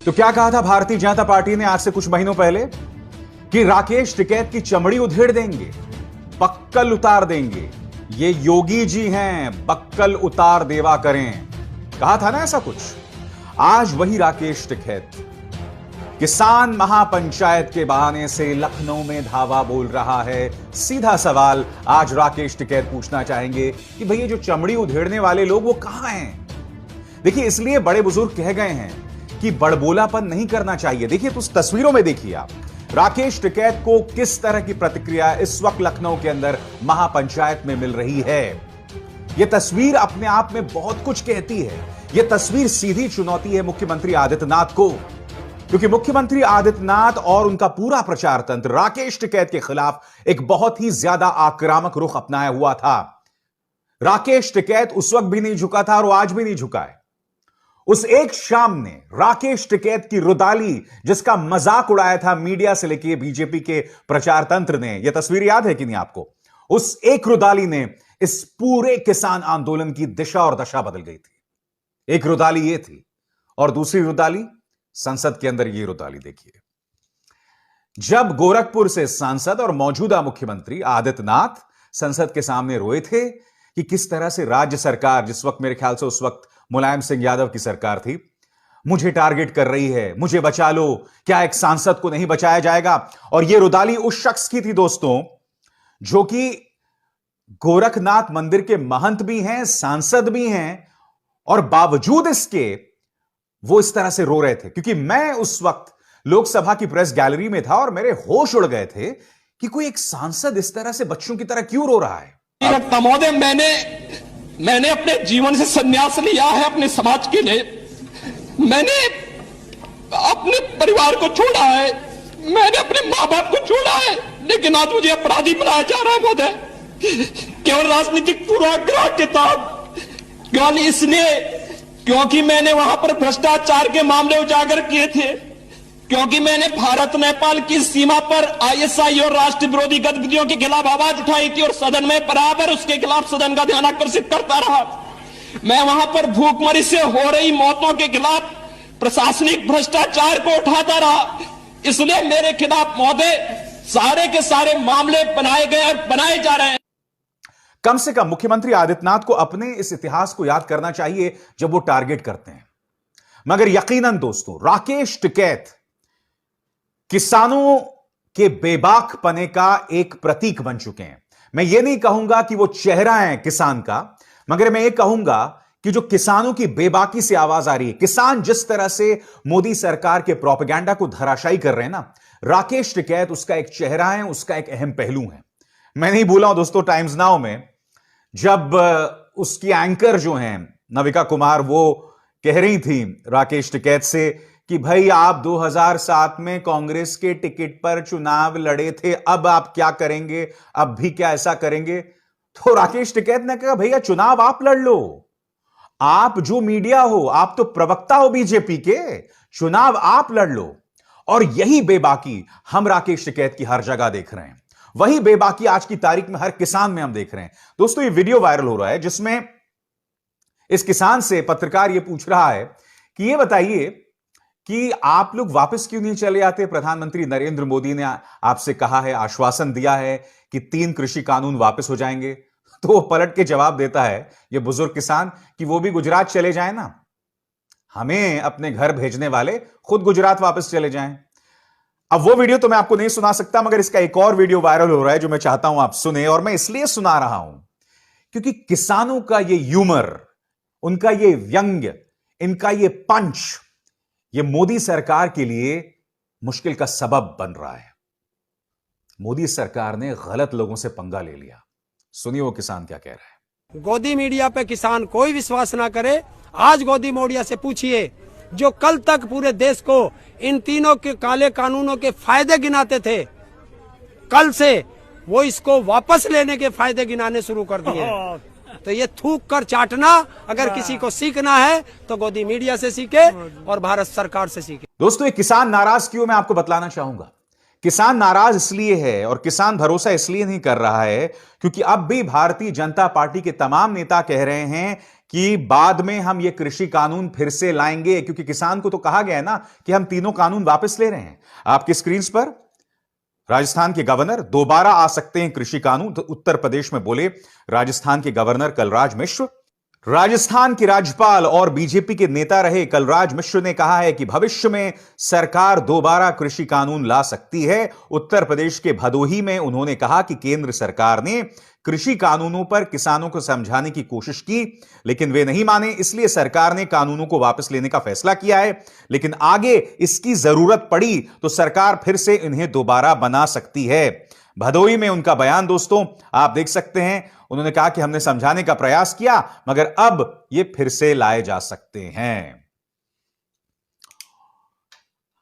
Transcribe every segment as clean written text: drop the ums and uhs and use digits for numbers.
तो क्या कहा था भारतीय जनता पार्टी ने आज से कुछ महीनों पहले कि राकेश टिकैत की चमड़ी उधेड़ देंगे, बक्कल उतार देंगे। ये योगी जी हैं, बक्कल उतार देवा करें, कहा था ना ऐसा कुछ। आज वही राकेश टिकैत किसान महापंचायत के बहाने से लखनऊ में धावा बोल रहा है। सीधा सवाल आज राकेश टिकैत पूछना चाहेंगे कि भैया जो चमड़ी उधेड़ने वाले लोग वो कहां हैं। देखिए, इसलिए बड़े बुजुर्ग कह गए हैं कि बड़बोलापन नहीं करना चाहिए। देखिए तो उस तस्वीरों में देखिए आप राकेश टिकैत को किस तरह की प्रतिक्रिया इस वक्त लखनऊ के अंदर महापंचायत में मिल रही है। यह तस्वीर अपने आप में बहुत कुछ कहती है। यह तस्वीर सीधी चुनौती है मुख्यमंत्री आदित्यनाथ को, क्योंकि मुख्यमंत्री आदित्यनाथ और उनका पूरा प्रचार तंत्र राकेश टिकैत के खिलाफ एक बहुत ही ज्यादा आक्रामक रुख अपनाया हुआ था। राकेश टिकैत उस वक्त भी नहीं झुका था और आज भी नहीं झुका है। उस एक शाम ने राकेश टिकैत की रुदाली, जिसका मजाक उड़ाया था मीडिया से लेकर बीजेपी के प्रचार तंत्र ने, यह तस्वीर याद है कि नहीं आपको? उस एक रुदाली ने इस पूरे किसान आंदोलन की दिशा और दशा बदल गई थी। एक रुदाली यह थी और दूसरी रुदाली संसद के अंदर। यह रुदाली देखिए, जब गोरखपुर से सांसद और मौजूदा मुख्यमंत्री आदित्यनाथ संसद के सामने रोए थे कि किस तरह से राज्य सरकार, जिस वक्त मेरे ख्याल से उस वक्त मुलायम सिंह यादव की सरकार थी, मुझे टारगेट कर रही है, मुझे बचा लो, क्या एक सांसद को नहीं बचाया जाएगा। और यह रुदाली उस शख्स की थी दोस्तों जो कि गोरखनाथ मंदिर के महंत भी हैं, सांसद भी हैं, और बावजूद इसके वो इस तरह से रो रहे थे। क्योंकि मैं उस वक्त लोकसभा की प्रेस गैलरी में था और मेरे होश उड़ गए थे कि कोई एक सांसद इस तरह से बच्चों की तरह क्यों रो रहा है। महोदय, मैंने अपने जीवन से संन्यास लिया है अपने समाज के लिए। मैंने अपने परिवार को छोड़ा है, मैंने अपने माँ बाप को छोड़ा है, लेकिन आज मुझे अपराधी बनाया जा रहा है महोदय, केवल राजनीतिक पूर्वाग्रह के तहत। केवल इसलिए क्योंकि मैंने वहां पर भ्रष्टाचार के मामले उजागर किए थे, क्योंकि मैंने भारत नेपाल की सीमा पर आईएसआई और राष्ट्र विरोधी गतिविधियों के खिलाफ आवाज उठाई थी और सदन में बराबर उसके खिलाफ सदन का ध्यान आकर्षित करता रहा। मैं वहां पर भूखमरी से हो रही मौतों के खिलाफ प्रशासनिक भ्रष्टाचार को उठाता रहा। इसलिए मेरे खिलाफ महोदय सारे के सारे मामले बनाए गए और बनाए जा रहे हैं। कम से कम मुख्यमंत्री आदित्यनाथ को अपने इस इतिहास को याद करना चाहिए जब वो टारगेट करते हैं। मगर यकीनन दोस्तों, राकेश टिकैत किसानों के बेबाक पने का एक प्रतीक बन चुके हैं। मैं ये नहीं कहूंगा कि वो चेहरा है किसान का, मगर मैं ये कहूंगा कि जो किसानों की बेबाकी से आवाज आ रही है, किसान जिस तरह से मोदी सरकार के प्रोपेगेंडा को धराशायी कर रहे हैं ना, राकेश टिकैत उसका एक चेहरा है, उसका एक अहम पहलू है। मैं नहीं भूला हूं दोस्तों, टाइम्स नाउ में जब उसकी एंकर जो हैं नविका कुमार, वो कह रही थी राकेश टिकैत से कि भाई आप 2007 में कांग्रेस के टिकट पर चुनाव लड़े थे, अब आप क्या करेंगे, अब भी क्या ऐसा करेंगे? तो राकेश टिकैत ने कहा भैया चुनाव आप लड़ लो, आप जो मीडिया हो, आप तो प्रवक्ता हो बीजेपी के, चुनाव आप लड़ लो। और यही बेबाकी हम राकेश टिकैत की हर जगह देख रहे हैं। वही बेबाकी आज की तारीख में हर किसान में हम देख रहे हैं। दोस्तों, ये वीडियो वायरल हो रहा है जिसमें इस किसान से पत्रकार ये पूछ रहा है कि ये बताइए कि आप लोग वापस क्यों नहीं चले आते? प्रधानमंत्री नरेंद्र मोदी ने आपसे कहा है, आश्वासन दिया है कि 3 कृषि कानून वापस हो जाएंगे। तो वो पलट के जवाब देता है ये बुजुर्ग किसान कि वो भी गुजरात चले जाएं ना, हमें अपने घर भेजने वाले खुद गुजरात वापस चले जाएं। अब वो वीडियो तो मैं आपको नहीं सुना सकता, मगर इसका एक और वीडियो वायरल हो रहा है जो मैं चाहता हूं आप सुने। और मैं इसलिए सुना रहा हूं क्योंकि किसानों का ये ह्यूमर, उनका ये व्यंग्य, इनका ये पंच, ये मोदी सरकार के लिए मुश्किल का सबब बन रहा है। मोदी सरकार ने गलत लोगों से पंगा ले लिया। सुनिए वो किसान क्या कह रहा है। गोदी मीडिया पे किसान कोई विश्वास ना करे। आज गोदी मीडिया से पूछिए, जो कल तक पूरे देश को इन तीनों के काले कानूनों के फायदे गिनाते थे, कल से वो इसको वापस लेने के फायदे गिनाने शुरू कर दिए। तो ये थूक कर चाटना अगर किसी को सीखना है तो गोदी मीडिया से सीखे और भारत सरकार से सीखे। दोस्तों, ये किसान नाराज क्यों, मैं आपको बतलाना चाहूंगा। किसान नाराज इसलिए है और किसान भरोसा इसलिए नहीं कर रहा है क्योंकि अब भी भारतीय जनता पार्टी के तमाम नेता कह रहे हैं कि बाद में हम ये कृषि कानून फिर से लाएंगे, क्योंकि किसान को तो कहा गया है ना कि हम तीनों कानून वापस ले रहे हैं। आपकी स्क्रीन पर राजस्थान के गवर्नर, दोबारा आ सकते हैं कृषि कानून, तो उत्तर प्रदेश में बोले राजस्थान के गवर्नर कलराज मिश्र। राजस्थान के राज्यपाल और बीजेपी के नेता रहे कलराज मिश्र ने कहा है कि भविष्य में सरकार दोबारा कृषि कानून ला सकती है। उत्तर प्रदेश के भदोही में उन्होंने कहा कि केंद्र सरकार ने कृषि कानूनों पर किसानों को समझाने की कोशिश की, लेकिन वे नहीं माने, इसलिए सरकार ने कानूनों को वापस लेने का फैसला किया है। लेकिन आगे इसकी जरूरत पड़ी तो सरकार फिर से इन्हें दोबारा बना सकती है। भदोही में उनका बयान दोस्तों आप देख सकते हैं। उन्होंने कहा कि हमने समझाने का प्रयास किया, मगर अब ये फिर से लाए जा सकते हैं।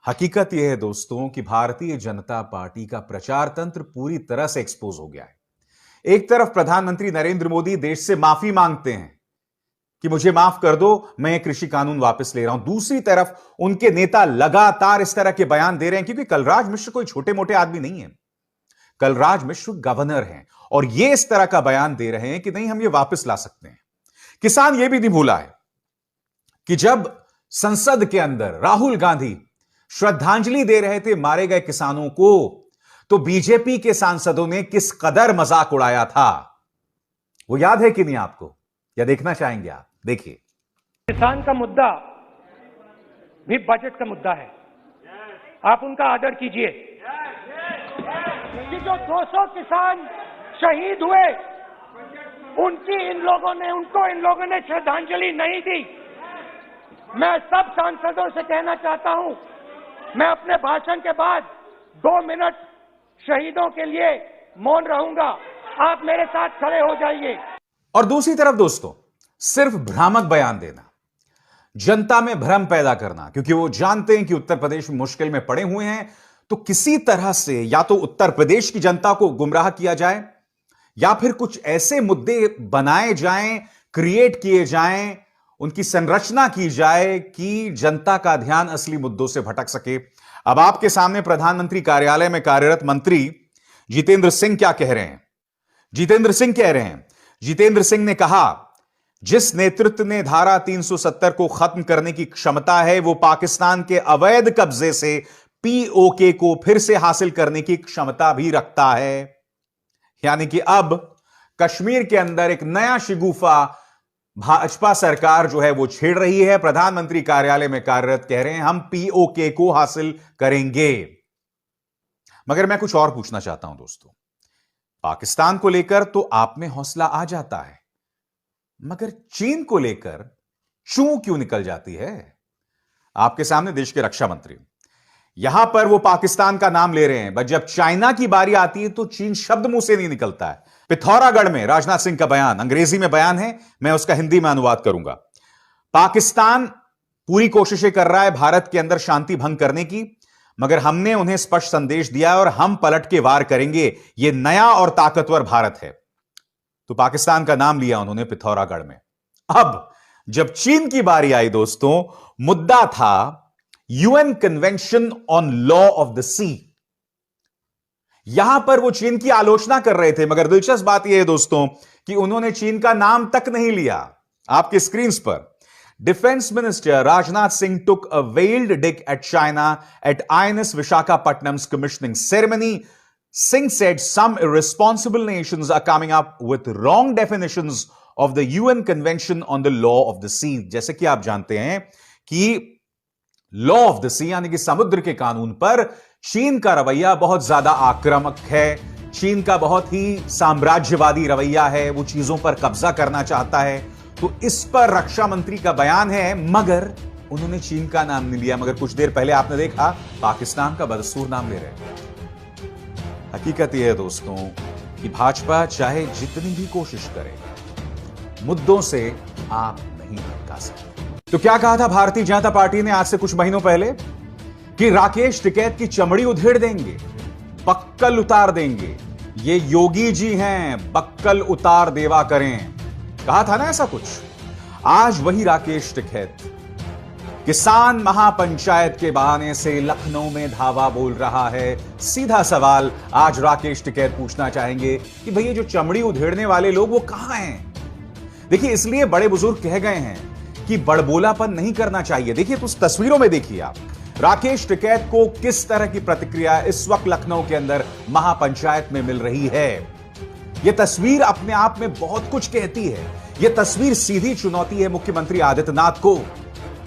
हकीकत यह है दोस्तों कि भारतीय जनता पार्टी का प्रचार तंत्र पूरी तरह से एक्सपोज हो गया है। एक तरफ प्रधानमंत्री नरेंद्र मोदी देश से माफी मांगते हैं कि मुझे माफ कर दो, मैं ये कृषि कानून वापस ले रहा हूं। दूसरी तरफ उनके नेता लगातार इस तरह के बयान दे रहे हैं, क्योंकि कलराज मिश्र कोई छोटे मोटे आदमी नहीं है। कलराज मिश्र गवर्नर हैं और ये इस तरह का बयान दे रहे हैं कि नहीं, हम ये वापस ला सकते हैं। किसान ये भी नहीं भूला है कि जब संसद के अंदर राहुल गांधी श्रद्धांजलि दे रहे थे मारे गए किसानों को, तो बीजेपी के सांसदों ने किस कदर मजाक उड़ाया था। वो याद है कि नहीं आपको, या देखना चाहेंगे आप? देखिए। किसान का मुद्दा भी बजट का मुद्दा है, आप उनका आदर कीजिए। कि जो 200 किसान शहीद हुए, उनको इन लोगों ने श्रद्धांजलि नहीं दी। मैं सब सांसदों से कहना चाहता हूं, मैं अपने भाषण के बाद 2 मिनट शहीदों के लिए मौन रहूंगा। आप मेरे साथ खड़े हो जाइए। और दूसरी तरफ दोस्तों, सिर्फ भ्रामक बयान देना, जनता में भ्रम पैदा करना, क्योंकि वो जानते हैं कि उत्तर प्रदेश में मुश्किल में पड़े हुए हैं, तो किसी तरह से या तो उत्तर प्रदेश की जनता को गुमराह किया जाए, या फिर कुछ ऐसे मुद्दे बनाए जाएं, क्रिएट किए जाएं, उनकी संरचना की जाए कि जनता का ध्यान असली मुद्दों से भटक सके। अब आपके सामने प्रधानमंत्री कार्यालय में कार्यरत मंत्री जितेंद्र सिंह क्या कह रहे हैं। जितेंद्र सिंह ने कहा, जिस नेतृत्व ने धारा 370 को खत्म करने की क्षमता है, वो पाकिस्तान के अवैध कब्जे से पीओके को फिर से हासिल करने की क्षमता भी रखता है। यानी कि अब कश्मीर के अंदर एक नया शिगुफा भाजपा सरकार जो है वो छेड़ रही है। प्रधानमंत्री कार्यालय में कार्यरत कह रहे हैं, हम पीओके को हासिल करेंगे। मगर मैं कुछ और पूछना चाहता हूं दोस्तों, पाकिस्तान को लेकर तो आप में हौसला आ जाता है, मगर चीन को लेकर चूं क्यों निकल जाती है? आपके सामने देश के रक्षा मंत्री, यहां पर वो पाकिस्तान का नाम ले रहे हैं, बट जब चाइना की बारी आती है तो चीन शब्द मुंह से नहीं निकलता है। पिथौरागढ़ में राजनाथ सिंह का बयान, अंग्रेजी में बयान है, मैं उसका हिंदी में अनुवाद करूंगा। पाकिस्तान पूरी कोशिशें कर रहा है भारत के अंदर शांति भंग करने की, मगर हमने उन्हें स्पष्ट संदेश दिया और हम पलट के वार करेंगे। यह नया और ताकतवर भारत है। तो पाकिस्तान का नाम लिया उन्होंने पिथौरागढ़ में। अब जब चीन की बारी आई दोस्तों, मुद्दा था UN convention on law of the sea. यहां पर वो चीन की आलोचना कर रहे थे, मगर दिलचस्प बात यह है दोस्तों कि उन्होंने चीन का नाम तक नहीं लिया। आपके स्क्रीन पर defence minister Rajnath Singh took a veiled dig at China at INS Visakhapatnam's commissioning ceremony. Singh said some irresponsible nations are coming up with wrong definitions of the UN Convention on the Law of the Sea. जैसे कि आप जानते हैं कि law of the सी यानी कि समुद्र के कानून पर चीन का रवैया बहुत ज्यादा आक्रामक है। चीन का बहुत ही साम्राज्यवादी रवैया है, वो चीजों पर कब्जा करना चाहता है। तो इस पर रक्षा मंत्री का बयान है, मगर उन्होंने चीन का नाम नहीं लिया। मगर कुछ देर पहले आपने देखा पाकिस्तान का बदसूर नाम ले रहे हैं। हकीकत यह है दोस्तों कि भाजपा चाहे जितनी भी कोशिश करे, मुद्दों से आप नहीं भटका सकते। तो क्या कहा था भारतीय जनता पार्टी ने आज से कुछ महीनों पहले कि राकेश टिकैत की चमड़ी उधेड़ देंगे, बक्कल उतार देंगे। ये योगी जी हैं, बक्कल उतार देवा करें। कहा था ना ऐसा कुछ। आज वही राकेश टिकैत किसान महापंचायत के बहाने से लखनऊ में धावा बोल रहा है। सीधा सवाल आज राकेश टिकैत पूछना चाहेंगे कि भैया जो चमड़ी उधेड़ने वाले लोग वो कहां हैं? देखिए, इसलिए बड़े बुजुर्ग कह गए हैं कि बड़बोलापन नहीं करना चाहिए। देखिए तो उस तस्वीरों में देखिए आप, राकेश टिकैत को किस तरह की प्रतिक्रिया इस वक्त लखनऊ के अंदर महापंचायत में मिल रही है। यह तस्वीर अपने आप में बहुत कुछ कहती है। यह तस्वीर सीधी चुनौती है मुख्यमंत्री आदित्यनाथ को,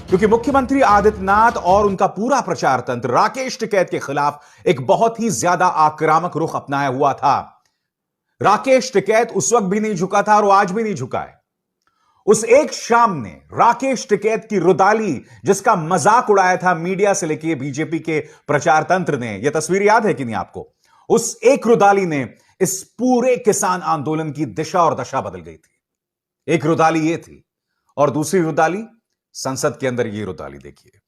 क्योंकि मुख्यमंत्री आदित्यनाथ और उनका पूरा प्रचार तंत्र राकेश टिकैत के खिलाफ एक बहुत ही ज्यादा आक्रामक रुख अपनाया हुआ था। राकेश टिकैत उस वक्त भी नहीं झुका था और वो आज भी नहीं झुका है। उस एक शाम ने राकेश टिकैत की रुदाली, जिसका मजाक उड़ाया था मीडिया से लेकर बीजेपी के प्रचार तंत्र ने, यह तस्वीर याद है कि नहीं आपको? उस एक रुदाली ने इस पूरे किसान आंदोलन की दिशा और दशा बदल गई थी। एक रुदाली ये थी और दूसरी रुदाली संसद के अंदर ये रुदाली देखिए।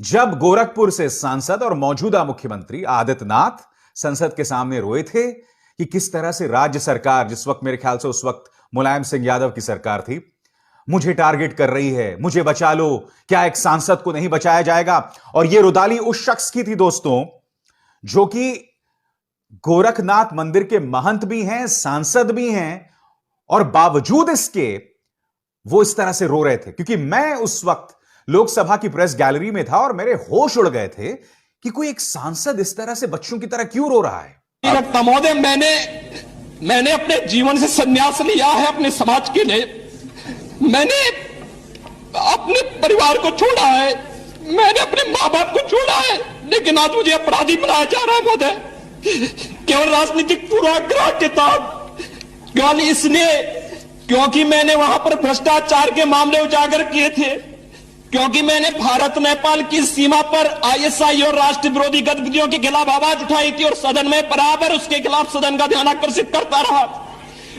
जब गोरखपुर से सांसद और मौजूदा मुख्यमंत्री आदित्यनाथ संसद के सामने रोए थे कि किस तरह से राज्य सरकार, जिस वक्त मेरे ख्याल से उस वक्त मुलायम सिंह यादव की सरकार थी, मुझे टारगेट कर रही है, मुझे बचा लो, क्या एक सांसद को नहीं बचाया जाएगा। और यह रुदाली उस शख्स की थी दोस्तों, जो कि गोरखनाथ मंदिर के महंत भी हैं, सांसद भी हैं, और बावजूद इसके वो इस तरह से रो रहे थे। क्योंकि मैं उस वक्त लोकसभा की प्रेस गैलरी में था और मेरे होश उड़ गए थे कि कोई एक सांसद इस तरह से बच्चों की तरह क्यों रो रहा है। महोदय, मैंने अपने जीवन से संन्यास लिया है अपने समाज के लिए। मैंने अपने परिवार को छोड़ा है, मैंने अपने माँ बाप को छोड़ा है, लेकिन आज मुझे अपराधी बनाया जा रहा है महोदय, केवल राजनीतिक पूर्वाग्रह के तहत। केवल इसलिए क्योंकि मैंने वहां पर भ्रष्टाचार के मामले उजागर किए थे, क्योंकि मैंने भारत नेपाल की सीमा पर आईएसआई और राष्ट्र विरोधी गतिविधियों के खिलाफ आवाज उठाई थी और सदन में बराबर उसके खिलाफ सदन का ध्यान आकर्षित करता रहा।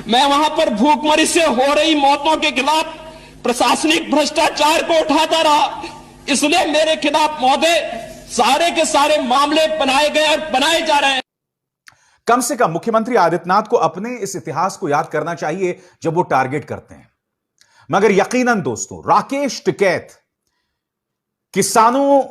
मैं वहां पर भूखमरी से हो रही मौतों के खिलाफ प्रशासनिक भ्रष्टाचार को उठाता रहा। इसलिए मेरे खिलाफ महोदय सारे के सारे मामले बनाए गए और बनाए जा रहे हैं। कम से कम मुख्यमंत्री आदित्यनाथ को अपने इस इतिहास को याद करना चाहिए जब वो टारगेट करते हैं। मगर यकीनन दोस्तों, राकेश टिकैत किसानों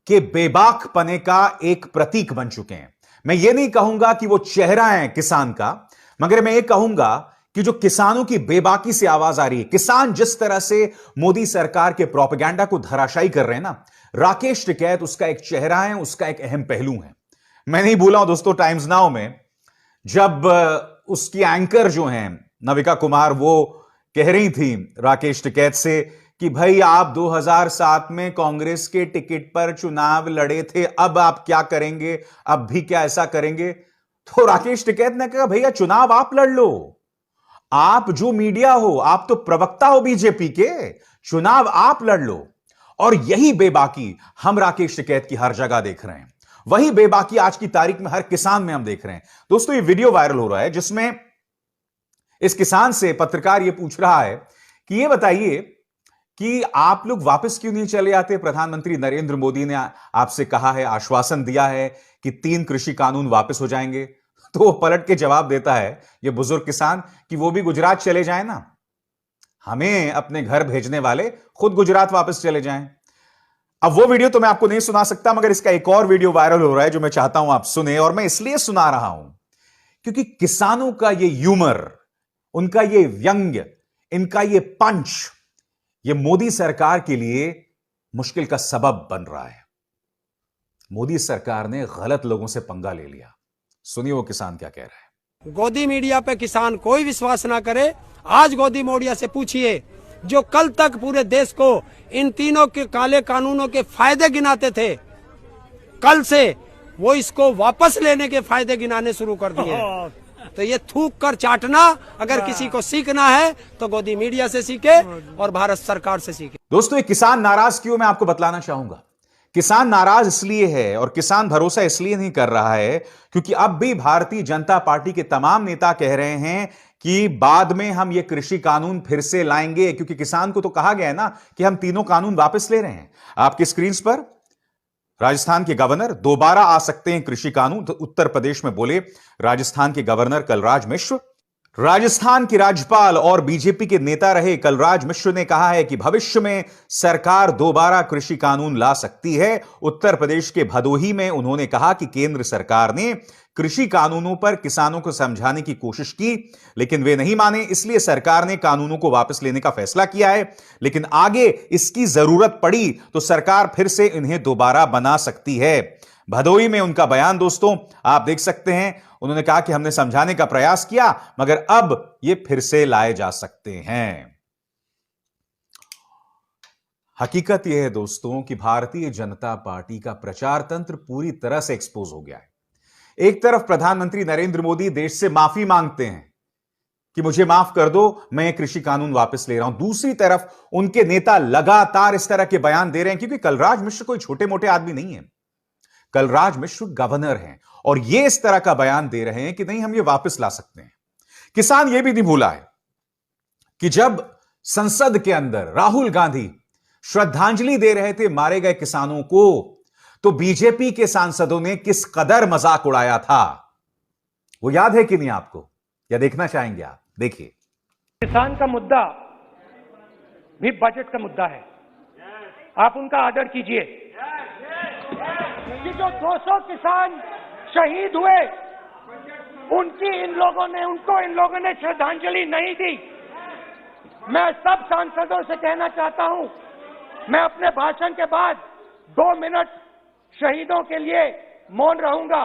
के बेबाकपने का एक प्रतीक बन चुके हैं। मैं ये नहीं कहूंगा कि वो चेहरा है किसान का, मगर मैं ये कहूंगा कि जो किसानों की बेबाकी से आवाज आ रही है, किसान जिस तरह से मोदी सरकार के प्रोपेगेंडा को धराशायी कर रहे हैं ना, राकेश टिकैत उसका एक चेहरा है, उसका एक अहम पहलू है। मैं नहीं भूला हूं दोस्तों, टाइम्स नाउ में जब उसकी एंकर जो हैं नविका कुमार, वो कह रही थी राकेश टिकैत से कि भाई आप 2007 में कांग्रेस के टिकट पर चुनाव लड़े थे, अब आप क्या करेंगे, अब भी क्या ऐसा करेंगे? तो राकेश टिकैत ने कहा भैया चुनाव आप लड़ लो, आप जो मीडिया हो, आप तो प्रवक्ता हो बीजेपी के, चुनाव आप लड़ लो। और यही बेबाकी हम राकेश टिकैत की हर जगह देख रहे हैं। वही बेबाकी आज की तारीख में हर किसान में हम देख रहे हैं। दोस्तों, ये वीडियो वायरल हो रहा है जिसमें इस किसान से पत्रकार ये पूछ रहा है कि ये बताइए कि आप लोग वापस क्यों नहीं चले आते? प्रधानमंत्री नरेंद्र मोदी ने आपसे कहा है, आश्वासन दिया है कि 3 कृषि कानून वापस हो जाएंगे। तो वो पलट के जवाब देता है ये बुजुर्ग किसान कि वो भी गुजरात चले जाएं ना, हमें अपने घर भेजने वाले खुद गुजरात वापस चले जाएं। अब वो वीडियो तो मैं आपको नहीं सुना सकता, मगर इसका एक और वीडियो वायरल हो रहा है जो मैं चाहता हूं आप सुने, और मैं इसलिए सुना रहा हूं क्योंकि किसानों का ये ह्यूमर, उनका ये व्यंग्य, इनका ये पंच, ये मोदी सरकार के लिए मुश्किल का सबब बन रहा है। मोदी सरकार ने गलत लोगों से पंगा ले लिया। सुनिए वो किसान क्या कह रहा है। गोदी मीडिया पे किसान कोई विश्वास ना करे। आज गोदी मीडिया से पूछिए, जो कल तक पूरे देश को इन तीनों के काले कानूनों के फायदे गिनाते थे, कल से वो इसको वापस लेने के फायदे गिनाने शुरू कर दिए। तो ये थूक कर चाटना अगर किसी को सीखना है तो गोदी मीडिया से सीखे और भारत सरकार से सीखे। दोस्तों, ये किसान नाराज क्यों, मैं आपको बतलाना चाहूंगा। किसान नाराज इसलिए है और किसान भरोसा इसलिए नहीं कर रहा है क्योंकि अब भी भारतीय जनता पार्टी के तमाम नेता कह रहे हैं कि बाद में हम ये कृषि कानून फिर से लाएंगे, क्योंकि किसान को तो कहा गया है ना कि हम तीनों कानून वापस ले रहे हैं। आपकी स्क्रीन पर राजस्थान के गवर्नर, दोबारा आ सकते हैं कृषि कानून, तो उत्तर प्रदेश में बोले राजस्थान के गवर्नर कलराज मिश्र। राजस्थान की राज्यपाल और बीजेपी के नेता रहे कलराज मिश्र ने कहा है कि भविष्य में सरकार दोबारा कृषि कानून ला सकती है। उत्तर प्रदेश के भदोही में उन्होंने कहा कि केंद्र सरकार ने कृषि कानूनों पर किसानों को समझाने की कोशिश की, लेकिन वे नहीं माने, इसलिए सरकार ने कानूनों को वापस लेने का फैसला किया है। लेकिन आगे इसकी जरूरत पड़ी तो सरकार फिर से इन्हें दोबारा बना सकती है। भदोही में उनका बयान दोस्तों आप देख सकते हैं। उन्होंने कहा कि हमने समझाने का प्रयास किया, मगर अब ये फिर से लाए जा सकते हैं। हकीकत यह है दोस्तों कि भारतीय जनता पार्टी का प्रचार तंत्र पूरी तरह से एक्सपोज हो गया है। एक तरफ प्रधानमंत्री नरेंद्र मोदी देश से माफी मांगते हैं कि मुझे माफ कर दो, मैं ये कृषि कानून वापस ले रहा हूं। दूसरी तरफ उनके नेता लगातार इस तरह के बयान दे रहे हैं, क्योंकि कलराज मिश्र कोई छोटे मोटे आदमी नहीं है। कलराज मिश्र गवर्नर हैं और ये इस तरह का बयान दे रहे हैं कि नहीं, हम ये वापस ला सकते हैं। किसान ये भी नहीं भूला है कि जब संसद के अंदर राहुल गांधी श्रद्धांजलि दे रहे थे मारे गए किसानों को, तो बीजेपी के सांसदों ने किस कदर मजाक उड़ाया था। वो याद है कि नहीं आपको, या देखना चाहेंगे आप? देखिए। किसान का मुद्दा भी बजट का मुद्दा है, आप उनका आदर कीजिए। कि जो 200 किसान शहीद हुए, उनको इन लोगों ने श्रद्धांजलि नहीं दी। मैं सब सांसदों से कहना चाहता हूं, मैं अपने भाषण के बाद 2 मिनट शहीदों के लिए मौन रहूंगा।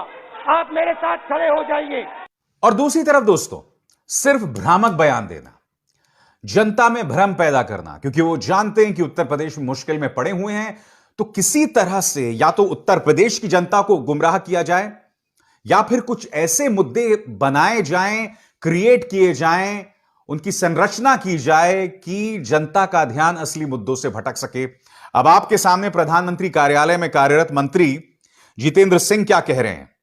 आप मेरे साथ खड़े हो जाइए। और दूसरी तरफ दोस्तों, सिर्फ भ्रामक बयान देना, जनता में भ्रम पैदा करना, क्योंकि वो जानते हैं कि उत्तर प्रदेश में मुश्किल में पड़े हुए हैं, तो किसी तरह से या तो उत्तर प्रदेश की जनता को गुमराह किया जाए, या फिर कुछ ऐसे मुद्दे बनाए जाएं, क्रिएट किए जाएं, उनकी संरचना की जाए कि जनता का ध्यान असली मुद्दों से भटक सके। अब आपके सामने प्रधानमंत्री कार्यालय में कार्यरत मंत्री जितेंद्र सिंह क्या कह रहे हैं।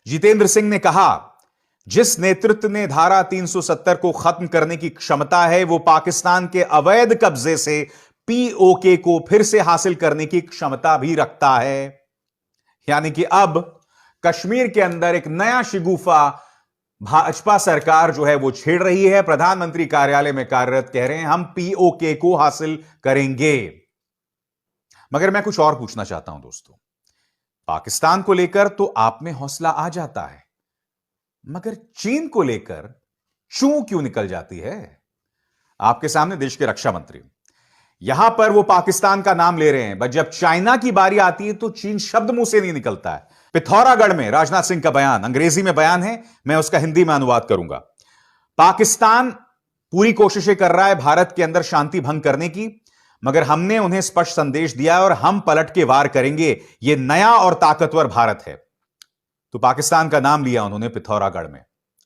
जितेंद्र सिंह ने कहा, जिस नेतृत्व ने धारा 370 को खत्म करने की क्षमता है, वो पाकिस्तान के अवैध कब्जे से पीओके को फिर से हासिल करने की क्षमता भी रखता है। यानी कि अब कश्मीर के अंदर एक नया शिगुफा भाजपा सरकार जो है वो छेड़ रही है। प्रधानमंत्री कार्यालय में कार्यरत कह रहे हैं, हम पीओके को हासिल करेंगे। मगर मैं कुछ और पूछना चाहता हूं दोस्तों, पाकिस्तान को लेकर तो आप में हौसला आ जाता है, मगर चीन को लेकर चूं क्यों निकल जाती है? आपके सामने देश के रक्षा मंत्री, यहां पर वो पाकिस्तान का नाम ले रहे हैं, बट जब चाइना की बारी आती है तो चीन शब्द मुंह से नहीं निकलता है। पिथौरागढ़ में राजनाथ सिंह का बयान, अंग्रेजी में बयान है, मैं उसका हिंदी में अनुवाद करूंगा। पाकिस्तान पूरी कोशिशें कर रहा है भारत के अंदर शांति भंग करने की, मगर हमने उन्हें स्पष्ट संदेश दिया है और हम पलट के वार करेंगे। यह नया और ताकतवर भारत है। तो पाकिस्तान का नाम लिया उन्होंने पिथौरागढ़ में।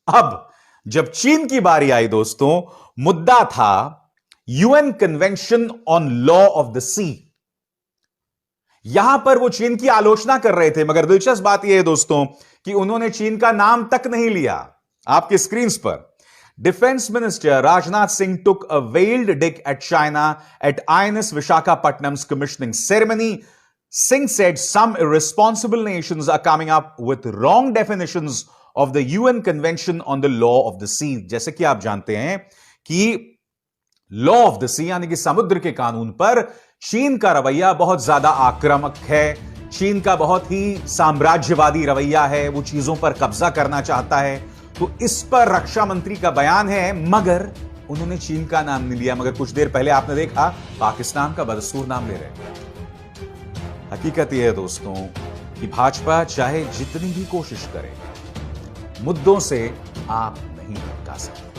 अब जब चीन की बारी आई दोस्तों, मुद्दा था UN convention on law of the sea. यहां पर वो चीन की आलोचना कर रहे थे, मगर दिलचस्प बात यह है दोस्तों कि उन्होंने चीन का नाम तक नहीं लिया। आपके स्क्रीन पर defence minister Rajnath Singh took a veiled dig at China at INS Visakhapatnam's commissioning ceremony. Singh said some irresponsible nations are coming up with wrong definitions of the UN Convention on the Law of the Sea. जैसे कि आप जानते हैं कि law of the सी यानी कि समुद्र के कानून पर चीन का रवैया बहुत ज्यादा आक्रामक है। चीन का बहुत ही साम्राज्यवादी रवैया है, वो चीजों पर कब्जा करना चाहता है। तो इस पर रक्षा मंत्री का बयान है, मगर उन्होंने चीन का नाम नहीं लिया। मगर कुछ देर पहले आपने देखा पाकिस्तान का बदसूर नाम ले रहे हैं। हकीकत यह है दोस्तों कि भाजपा चाहे जितनी भी कोशिश करे, मुद्दों से आप नहीं भटका सकते।